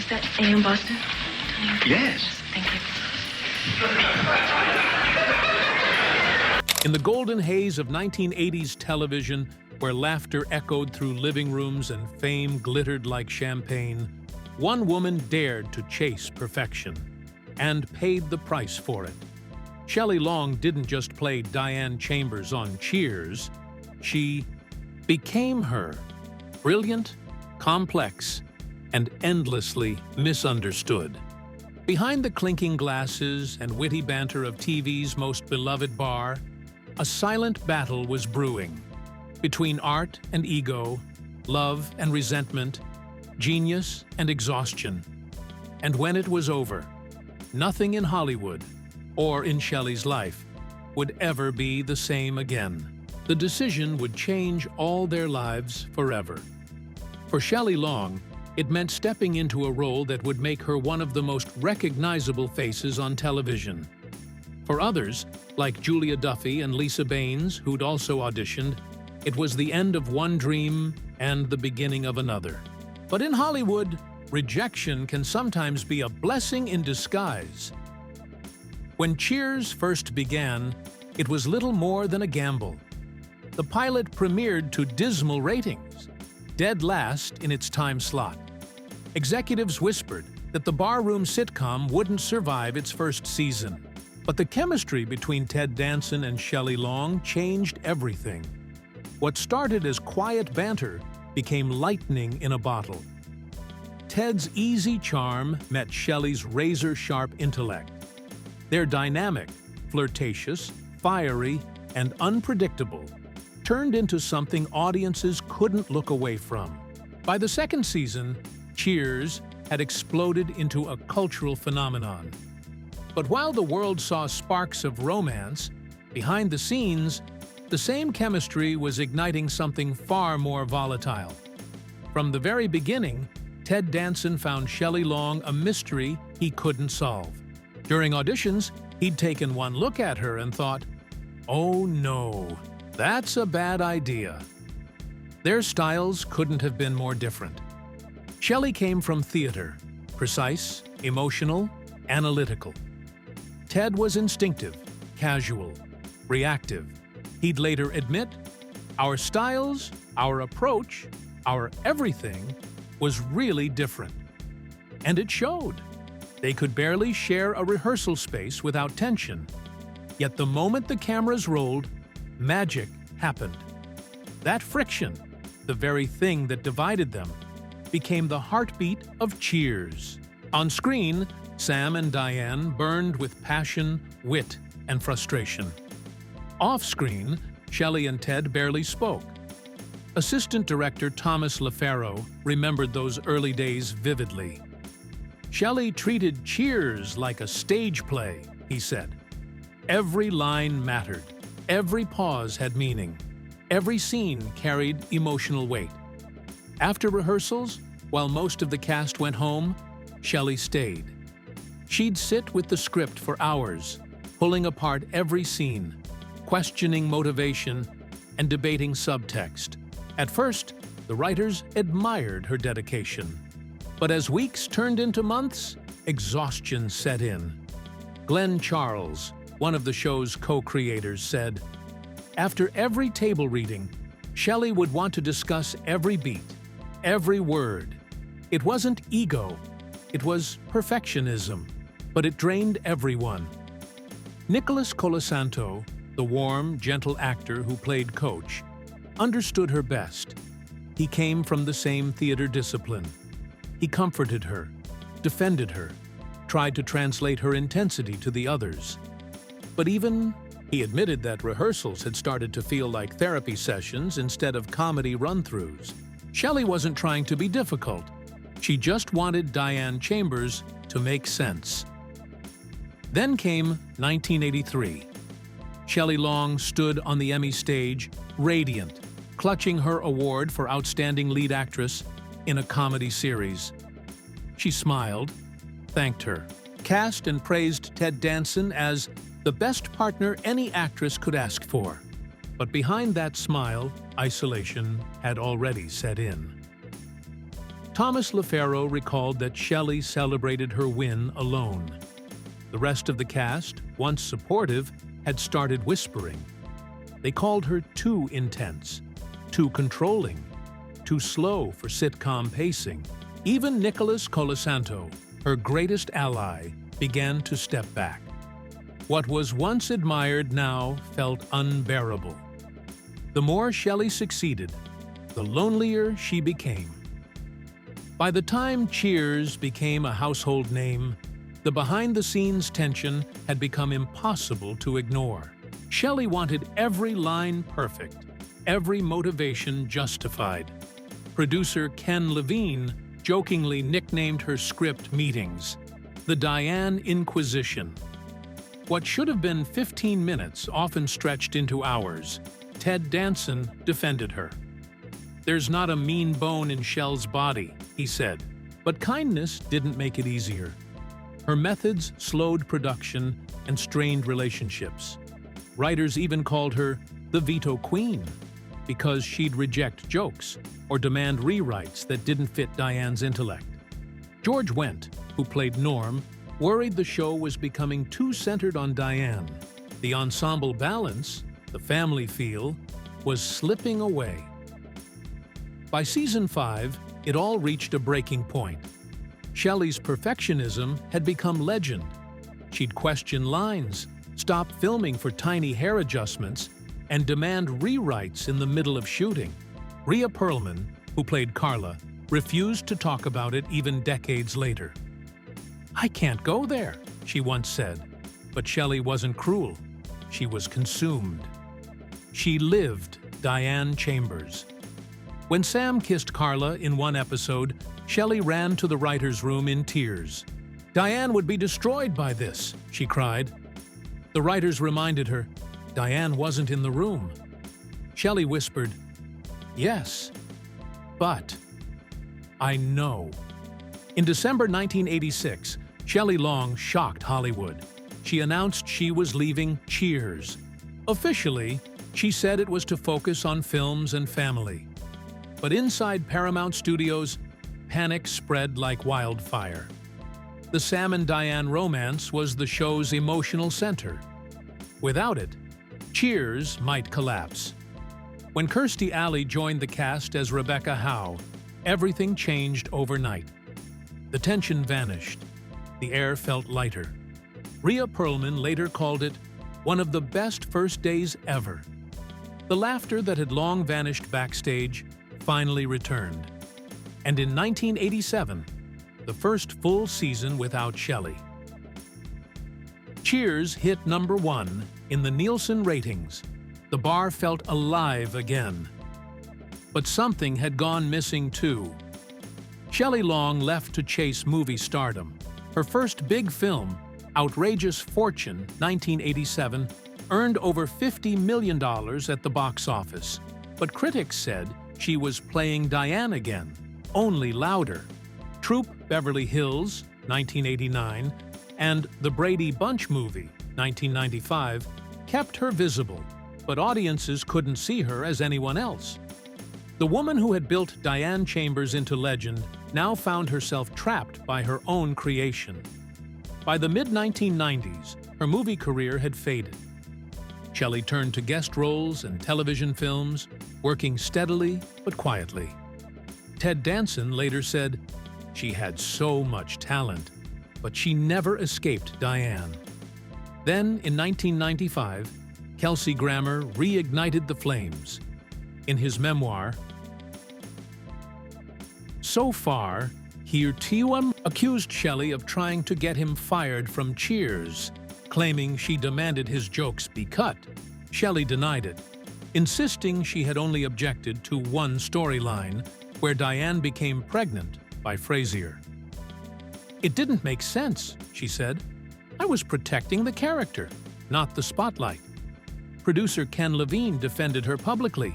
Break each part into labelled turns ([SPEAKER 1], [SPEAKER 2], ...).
[SPEAKER 1] Is that AM Boston?
[SPEAKER 2] Yes.
[SPEAKER 1] Thank you.
[SPEAKER 3] In the golden haze of 1980s television, where laughter echoed through living rooms and fame glittered like champagne, one woman dared to chase perfection and paid the price for it. Shelley Long didn't just play Diane Chambers on Cheers. She became her, brilliant, complex, and endlessly misunderstood. Behind the clinking glasses and witty banter of TV's most beloved bar, a silent battle was brewing. Between art and ego, love and resentment, genius and exhaustion. And when it was over, nothing in Hollywood, or in Shelley's life, would ever be the same again. The decision would change all their lives forever. For Shelley Long, it meant stepping into a role that would make her one of the most recognizable faces on television. For others, like Julia Duffy and Lisa Baines, who'd also auditioned, it was the end of one dream and the beginning of another. But in Hollywood, rejection can sometimes be a blessing in disguise. When Cheers first began, it was little more than a gamble. The pilot premiered to dismal ratings, dead last in its time slot. Executives whispered that the barroom sitcom wouldn't survive its first season. But the chemistry between Ted Danson and Shelley Long changed everything. What started as quiet banter became lightning in a bottle. Ted's easy charm met Shelley's razor-sharp intellect. Their dynamic, flirtatious, fiery, and unpredictable, turned into something audiences couldn't look away from. By the second season, Cheers had exploded into a cultural phenomenon. But while the world saw sparks of romance, behind the scenes, the same chemistry was igniting something far more volatile. From the very beginning, Ted Danson found Shelley Long a mystery he couldn't solve. During auditions, he'd taken one look at her and thought, "Oh no, that's a bad idea." Their styles couldn't have been more different. Shelley came from theater, precise, emotional, analytical. Ted was instinctive, casual, reactive. He'd later admit, "Our styles, our approach, our everything was really different." And it showed. They could barely share a rehearsal space without tension. Yet the moment the cameras rolled, magic happened. That friction, the very thing that divided them, became the heartbeat of Cheers. On screen, Sam and Diane burned with passion, wit, and frustration. Off-screen, Shelley and Ted barely spoke. Assistant director Thomas LaFaro remembered those early days vividly. Shelley treated Cheers like a stage play, he said. Every line mattered. Every pause had meaning. Every scene carried emotional weight. After rehearsals, while most of the cast went home, Shelley stayed. She'd sit with the script for hours, pulling apart every scene, questioning motivation, and debating subtext. At first, the writers admired her dedication. But as weeks turned into months, exhaustion set in. Glenn Charles, one of the show's co-creators, said, "After every table reading, Shelley would want to discuss every beat, every word. It wasn't ego, it was perfectionism, but it drained everyone." Nicholas Colasanto, the warm, gentle actor who played Coach, understood her best. He came from the same theater discipline. He comforted her, defended her, tried to translate her intensity to the others. But he admitted that rehearsals had started to feel like therapy sessions instead of comedy run-throughs. Shelley wasn't trying to be difficult. She just wanted Diane Chambers to make sense. Then came 1983. Shelley Long stood on the Emmy stage, radiant, clutching her award for Outstanding Lead Actress in a comedy series. She smiled, thanked her, cast and praised Ted Danson as the best partner any actress could ask for. But behind that smile, isolation had already set in. Thomas LaFaro recalled that Shelley celebrated her win alone. The rest of the cast, once supportive, had started whispering. They called her too intense, too controlling, too slow for sitcom pacing. Even Nicholas Colasanto, her greatest ally, began to step back. What was once admired now felt unbearable. The more Shelley succeeded, the lonelier she became. By the time Cheers became a household name, the behind-the-scenes tension had become impossible to ignore. Shelley wanted every line perfect, every motivation justified. Producer Ken Levine jokingly nicknamed her script meetings the Diane Inquisition. What should have been 15 minutes often stretched into hours. Ted Danson defended her. "There's not a mean bone in Shell's body," he said. But kindness didn't make it easier. Her methods slowed production and strained relationships. Writers even called her the veto queen because she'd reject jokes or demand rewrites that didn't fit Diane's intellect. George Wendt, who played Norm, worried the show was becoming too centered on Diane. The ensemble balance, the family feel, was slipping away. By season 5, it all reached a breaking point. Shelley's perfectionism had become legend. She'd question lines, stop filming for tiny hair adjustments, and demand rewrites in the middle of shooting. Rhea Perlman, who played Carla, refused to talk about it even decades later. "I can't go there," she once said. But Shelley wasn't cruel. She was consumed. She lived Diane Chambers. When Sam kissed Carla in one episode, Shelley ran to the writer's room in tears. "Diane would be destroyed by this," she cried. The writers reminded her, Diane wasn't in the room. Shelley whispered, "Yes, but I know." In December 1986, Shelley Long shocked Hollywood. She announced she was leaving Cheers. Officially, she said it was to focus on films and family. But inside Paramount Studios, panic spread like wildfire. The Sam and Diane romance was the show's emotional center. Without it, Cheers might collapse. When Kirstie Alley joined the cast as Rebecca Howe, everything changed overnight. The tension vanished. The air felt lighter. Rhea Perlman later called it one of the best first days ever. The laughter that had long vanished backstage finally returned. And in 1987, the first full season without Shelley. Cheers hit #1 in the Nielsen ratings. The bar felt alive again. But something had gone missing too. Shelley Long left to chase movie stardom. Her first big film, Outrageous Fortune, 1987, earned over $50 million at the box office. But critics said she was playing Diane again, only louder. Troop Beverly Hills, 1989, and The Brady Bunch movie, 1995, kept her visible, but audiences couldn't see her as anyone else. The woman who had built Diane Chambers into legend now found herself trapped by her own creation. By the mid-1990s, her movie career had faded. Shelley turned to guest roles and television films, working steadily but quietly. Ted Danson later said, "She had so much talent, but she never escaped Diane." Then, in 1995, Kelsey Grammer reignited the flames. In his memoir, So Far, Here Tiwam accused Shelley of trying to get him fired from Cheers, claiming she demanded his jokes be cut. Shelley denied it, insisting she had only objected to one storyline, where Diane became pregnant by Frasier. "It didn't make sense," she said. "I was protecting the character, not the spotlight." Producer Ken Levine defended her publicly,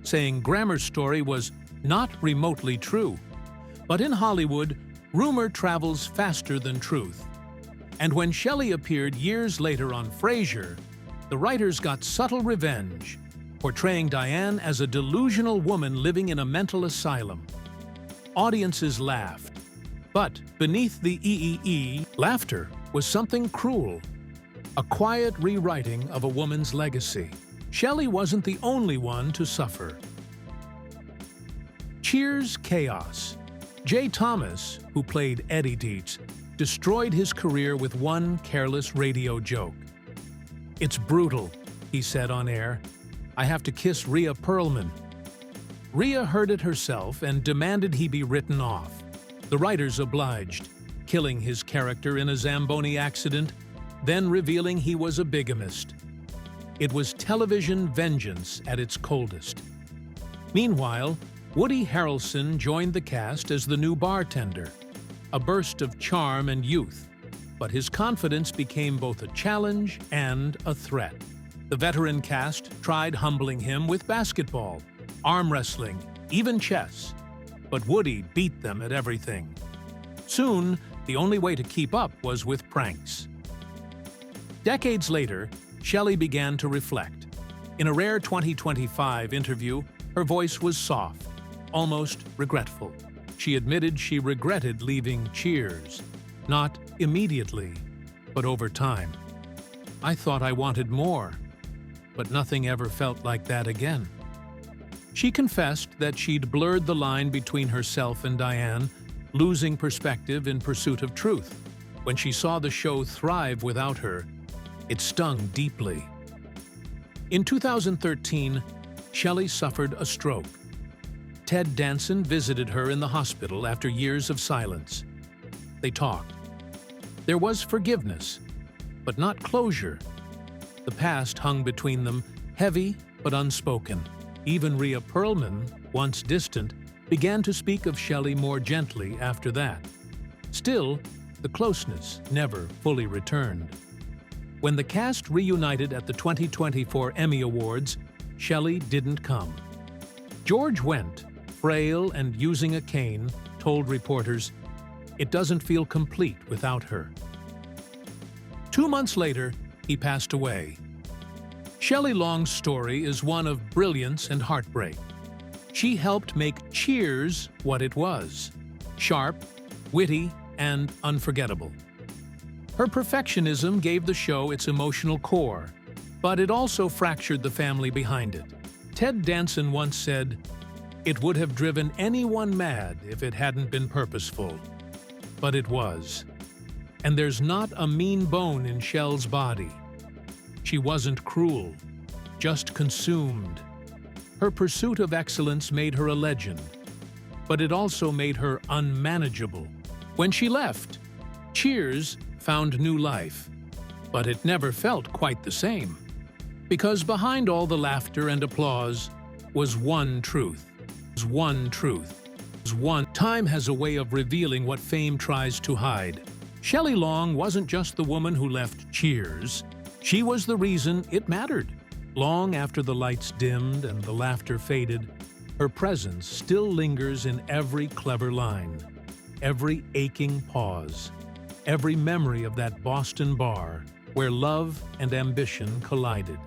[SPEAKER 3] saying Grammer's story was not remotely true. But in Hollywood, rumor travels faster than truth. And when Shelley appeared years later on Frasier, the writers got subtle revenge, portraying Diane as a delusional woman living in a mental asylum. Audiences laughed. But beneath the laughter was something cruel, a quiet rewriting of a woman's legacy. Shelley wasn't the only one to suffer. Cheers' chaos. Jay Thomas, who played Eddie Dietz, destroyed his career with one careless radio joke. "It's brutal," he said on air. "I have to kiss Rhea Perlman." Rhea heard it herself and demanded he be written off. The writers obliged, killing his character in a Zamboni accident, then revealing he was a bigamist. It was television vengeance at its coldest. Meanwhile, Woody Harrelson joined the cast as the new bartender, a burst of charm and youth, but his confidence became both a challenge and a threat. The veteran cast tried humbling him with basketball, arm wrestling, even chess, but Woody beat them at everything. Soon, the only way to keep up was with pranks. Decades later, Shelley began to reflect. In a rare 2025 interview, her voice was soft, almost regretful. She admitted she regretted leaving Cheers, not immediately, but over time. "I thought I wanted more, but nothing ever felt like that again." She confessed that she'd blurred the line between herself and Diane, losing perspective in pursuit of truth. When she saw the show thrive without her, it stung deeply. In 2013, Shelley suffered a stroke. Ted Danson visited her in the hospital after years of silence. They talked. There was forgiveness, but not closure. The past hung between them, heavy but unspoken. Even Rhea Perlman, once distant, began to speak of Shelley more gently after that. Still, the closeness never fully returned. When the cast reunited at the 2024 Emmy Awards, Shelley didn't come. George Wendt, frail and using a cane, told reporters, "It doesn't feel complete without her." 2 months later, he passed away. Shelley Long's story is one of brilliance and heartbreak. She helped make Cheers what it was: sharp, witty, and unforgettable. Her perfectionism gave the show its emotional core, but it also fractured the family behind it. Ted Danson once said, "It would have driven anyone mad if it hadn't been purposeful." But it was. And there's not a mean bone in Shell's body. She wasn't cruel, just consumed. Her pursuit of excellence made her a legend, but it also made her unmanageable. When she left, Cheers found new life, but it never felt quite the same. Because behind all the laughter and applause was one truth. Time has a way of revealing what fame tries to hide. Shelley Long wasn't just the woman who left Cheers. She was the reason it mattered. Long after the lights dimmed and the laughter faded, her presence still lingers in every clever line, every aching pause, every memory of that Boston bar where love and ambition collided.